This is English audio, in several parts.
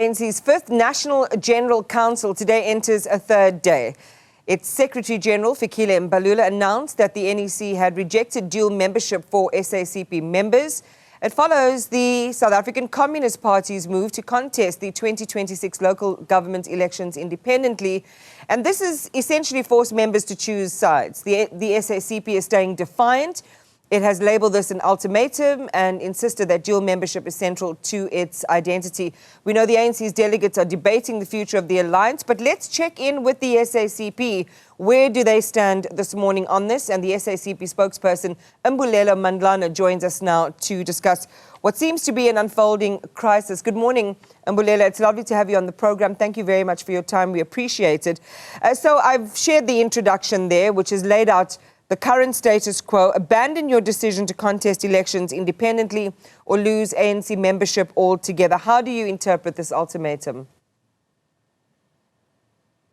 ANC's fifth National General Council today enters a third day. Its Secretary General, Fikile Mbalula, announced that the NEC had rejected dual membership for SACP members. It follows the South African Communist Party's move to contest the 2026 local government elections independently. And this has essentially forced members to choose sides. The SACP is staying defiant. It has labelled this an ultimatum and insisted that dual membership is central to its identity. We know the ANC's delegates are debating the future of the alliance, but let's check in with the SACP. Where do they stand this morning on this? And the SACP spokesperson, Mbulela Mandlana, joins us now to discuss what seems to be an unfolding crisis. Good morning, Mbulela. It's lovely to have you on the program. Thank you very much for your time. We appreciate it. So I've shared the introduction there, which has laid out the current status quo: abandon your decision to contest elections independently or lose ANC membership altogether. How do you interpret this ultimatum?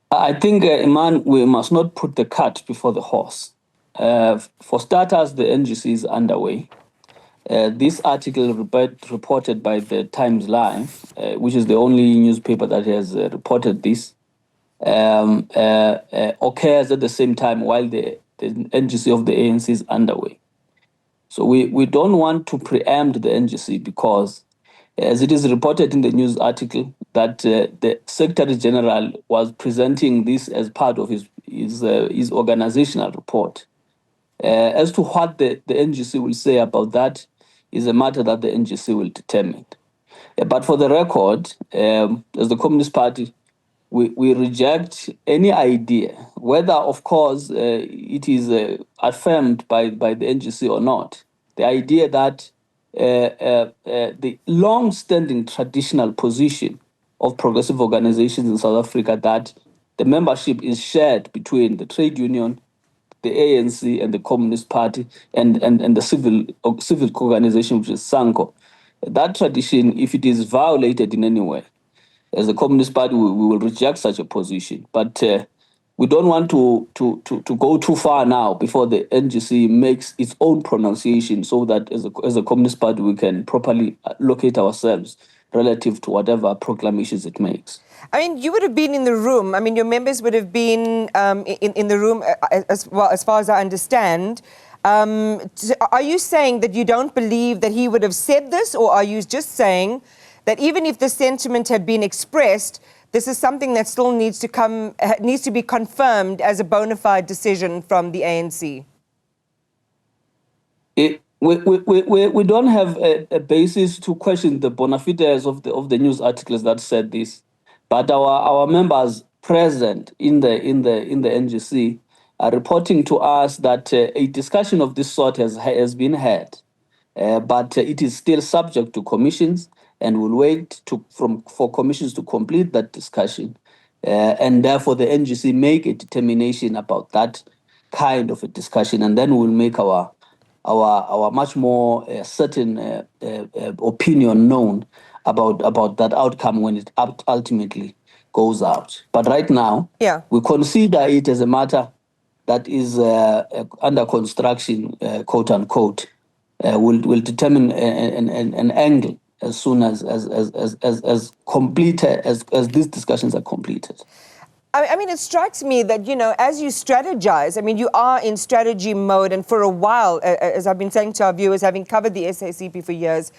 I think, Iman, we must not put the cart before the horse. For starters, the NGC is underway. This article reported by the Times Live, which is the only newspaper that has reported this, occurs at the same time while the NGC of the ANC is underway. So we don't want to preempt the NGC because, as it is reported in the news article, that the Secretary General was presenting this as part of his organizational report. As to what the NGC will say about that is a matter that the NGC will determine. But for the record, as the Communist Party, we reject any idea, whether, of course, it is affirmed by the NGC or not, the idea that the long-standing traditional position of progressive organizations in South Africa that the membership is shared between the trade union, the ANC, and the Communist Party, and the civil organization, which is SANCO. That tradition, if it is violated in any way, as a Communist Party, we will reject such a position. But we don't want to go too far now before the NGC makes its own pronunciation, so that as a Communist Party, we can properly locate ourselves relative to whatever proclamations it makes. I mean, you would have been in the room. I mean, your members would have been in the room, as far as I understand. Are you saying that you don't believe that he would have said this, or are you just saying that even if the sentiment had been expressed, this is something that still needs to be confirmed as a bona fide decision from the ANC? We don't have a basis to question the bona fides of the news articles that said this, but our members present in the NGC are reporting to us that a discussion of this sort has been had, but it is still subject to commissions, and we'll wait for commissions to complete that discussion, and therefore the NGC make a determination about that kind of a discussion, and then we'll make our much more certain opinion known about that outcome when it ultimately goes out. But right now, we consider it as a matter that is under construction, quote unquote. Will determine an angle as soon as these discussions are completed. I mean, it strikes me that, as you strategize, I mean, you are in strategy mode. And for a while, as I've been saying to our viewers, having covered the SACP for years,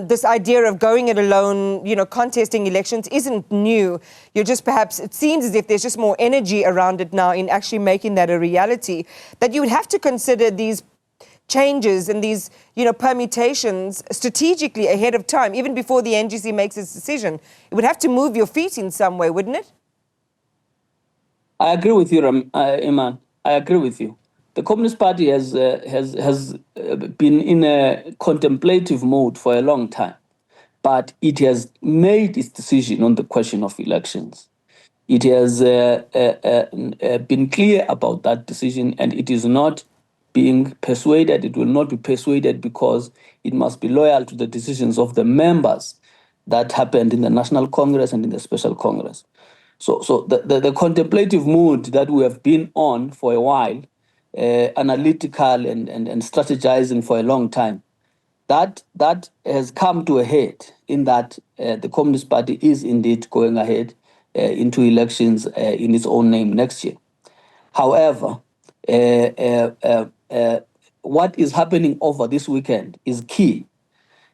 this idea of going it alone, contesting elections isn't new. You're just perhaps, it seems as if there's just more energy around it now in actually making that a reality, that you would have to consider these changes and these, permutations strategically ahead of time, even before the NGC makes its decision. It would have to move your feet in some way, wouldn't it? I agree with you, Iman. I agree with you. The Communist Party has been in a contemplative mode for a long time, but it has made its decision on the question of elections. It has been clear about that decision, and it is not being persuaded. It will not be persuaded because it must be loyal to the decisions of the members that happened in the National Congress and in the Special Congress. So the contemplative mood that we have been on for a while, analytical and strategizing for a long time, that has come to a head in that the Communist Party is indeed going ahead into elections in its own name next year. However, what is happening over this weekend is key,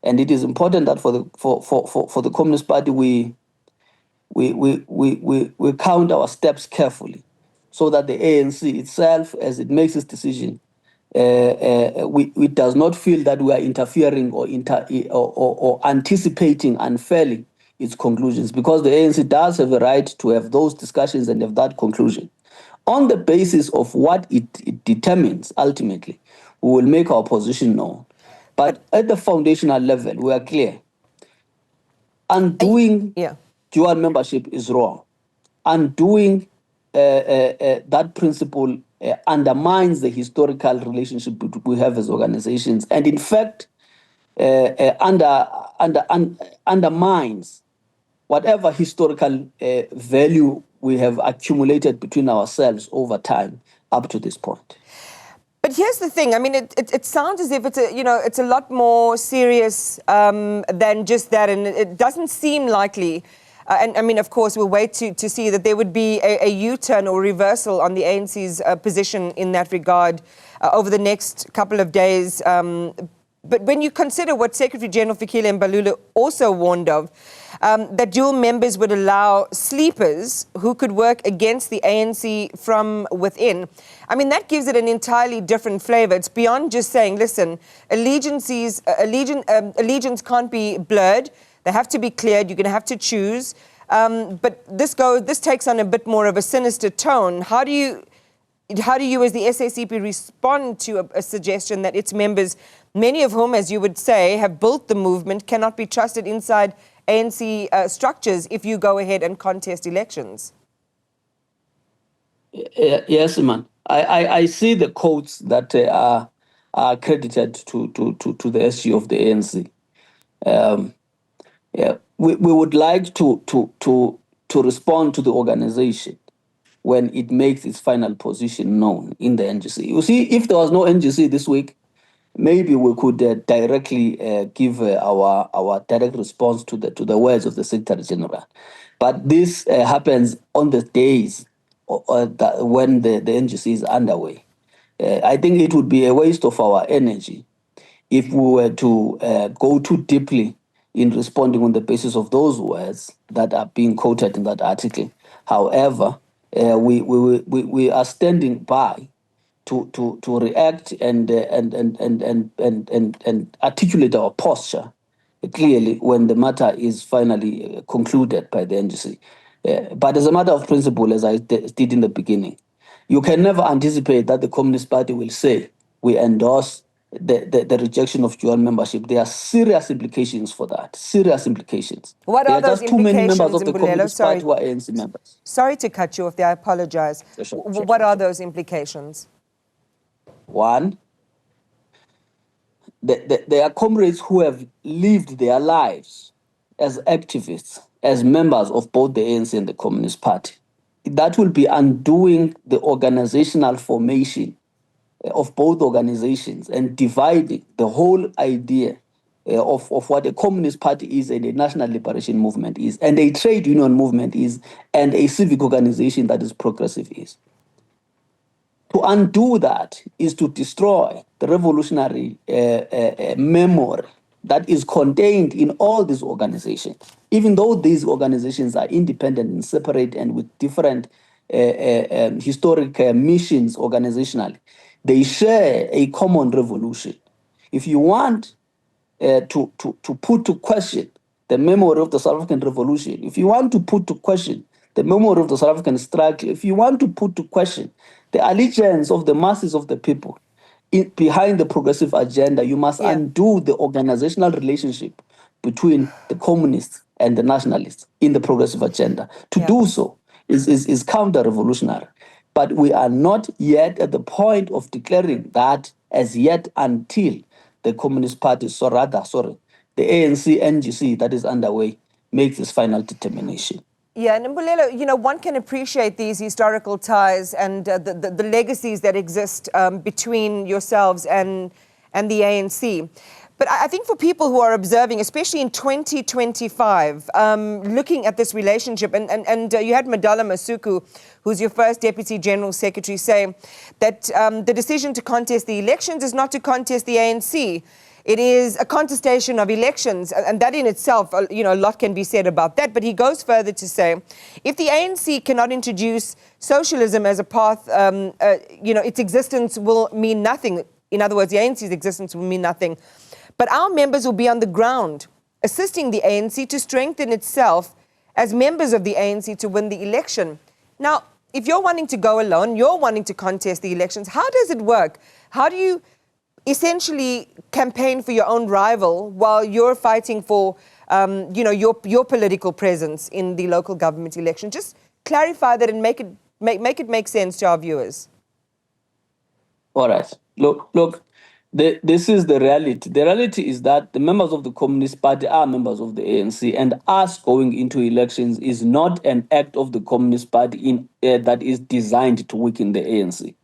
and it is important that for the Communist Party we count our steps carefully, so that the ANC itself, as it makes its decision, it does not feel that we are interfering or anticipating unfairly its conclusions, because the ANC does have a right to have those discussions and have that conclusion. On the basis of what it determines, ultimately, we will make our position known. But at the foundational level, we are clear. Undoing dual membership is wrong. Undoing that principle undermines the historical relationship we have as organizations, and in fact undermines whatever historical value we have accumulated between ourselves over time up to this point. But here's the thing. I mean, it sounds as if it's a lot more serious than just that, and it doesn't seem likely. And I mean, of course, we'll wait to see that there would be a U-turn or reversal on the ANC's position in that regard over the next couple of days. But when you consider what Secretary General Fikile Mbalula also warned of, that dual members would allow sleepers who could work against the ANC from within, I mean, that gives it an entirely different flavor. It's beyond just saying, listen, allegiance can't be blurred. They have to be cleared. You're going to have to choose. But this takes on a bit more of a sinister tone. How do you, as the SACP, respond to a suggestion that its members, many of whom, as you would say, have built the movement, cannot be trusted inside ANC structures if you go ahead and contest elections? Yes, man. I see the quotes that are credited to the SG of the ANC. We would like to respond to the organization when it makes its final position known in the NGC. You see, if there was no NGC this week, maybe we could directly give our direct response to the words of the Secretary General. But this happens on the days when the NGC is underway. I think it would be a waste of our energy if we were to go too deeply in responding on the basis of those words that are being quoted in that article. However, we are standing by to react and articulate our posture clearly when the matter is finally concluded by the NGC. But as a matter of principle, as I did in the beginning, you can never anticipate that the Communist Party will say we endorse the rejection of dual membership. There are serious implications for that. Serious implications. What are those implications? There are just too many members of the Communist Party who are ANC members. Sorry to cut you off there. I apologize. What are those implications? One, there are comrades who have lived their lives as activists, as members of both the ANC and the Communist Party. That will be undoing the organizational formation of both organizations and dividing the whole idea of what a Communist Party is and a national liberation movement is, and a trade union movement is, and a civic organization that is progressive is. To undo that is to destroy the revolutionary memory that is contained in all these organizations. Even though these organizations are independent and separate and with different historic missions organizationally, they share a common revolution. If you want to put to question the memory of the South African Revolution, if you want to put to question the memory of the South African struggle, if you want to put to question the allegiance of the masses of the people behind the progressive agenda, you must undo the organizational relationship between the communists and the nationalists in the progressive agenda. To do so is counter-revolutionary. But we are not yet at the point of declaring that as yet until the Communist Party, the ANC NGC that is underway, makes its final determination. Yeah, and Mbulelo, one can appreciate these historical ties and the legacies that exist between yourselves and the ANC. But I think for people who are observing, especially in 2025, looking at this relationship, and you had Madala Masuku, who's your first Deputy General Secretary, say that the decision to contest the elections is not to contest the ANC. It is a contestation of elections, and that in itself, a lot can be said about that. But he goes further to say, if the ANC cannot introduce socialism as a path, its existence will mean nothing. In other words, the ANC's existence will mean nothing. But our members will be on the ground, assisting the ANC to strengthen itself as members of the ANC to win the election. Now, if you're wanting to go alone, you're wanting to contest the elections, how does it work? How do you essentially campaign for your own rival while you're fighting for, your political presence in the local government election? Just clarify that and make it make sense to our viewers. All right. Look. This is the reality. The reality is that the members of the Communist Party are members of the ANC, and us going into elections is not an act of the Communist Party that is designed to weaken the ANC.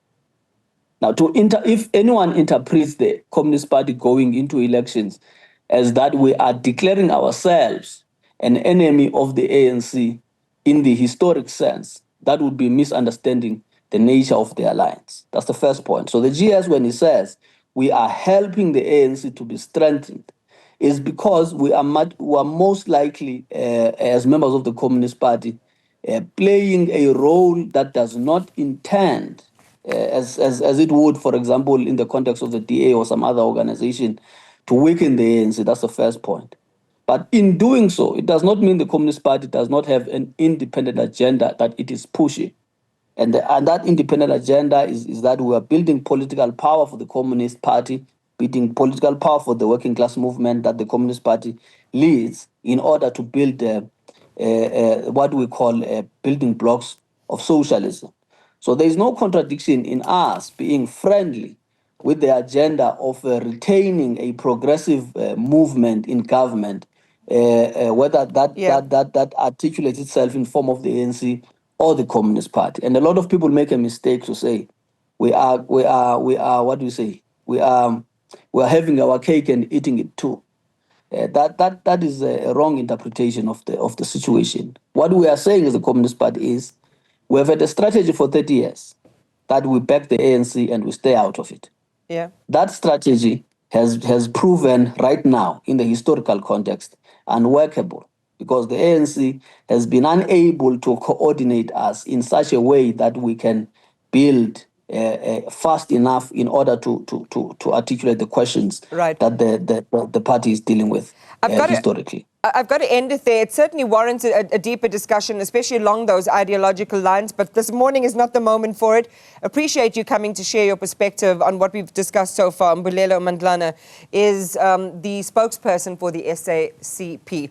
Now, if anyone interprets the Communist Party going into elections as that we are declaring ourselves an enemy of the ANC in the historic sense, that would be misunderstanding the nature of the alliance. That's the first point. So the GS, when he says we are helping the ANC to be strengthened, is because we are most likely, as members of the Communist Party, playing a role that does not intend, as it would, for example, in the context of the DA or some other organization, to weaken the ANC. That's the first point. But in doing so, it does not mean the Communist Party does not have an independent agenda that it is pushing. And that independent agenda is that we are building political power for the Communist Party, building political power for the working class movement that the Communist Party leads in order to build what we call building blocks of socialism. So there is no contradiction in us being friendly with the agenda of retaining a progressive movement in government, whether that articulates itself in form of the ANC or the Communist Party. And a lot of people make a mistake to say we are what do you say? We are having our cake and eating it too. That is a wrong interpretation of the situation. What we are saying as the Communist Party is we have had a strategy for 30 years that we back the ANC and we stay out of it. Yeah. That strategy has proven right now in the historical context unworkable, because the ANC has been unable to coordinate us in such a way that we can build fast enough in order to articulate the questions that the party is dealing with historically. I've got to end it there. It certainly warrants a deeper discussion, especially along those ideological lines, but this morning is not the moment for it. Appreciate you coming to share your perspective on what we've discussed so far. Mbulelo Mandlana is the spokesperson for the SACP.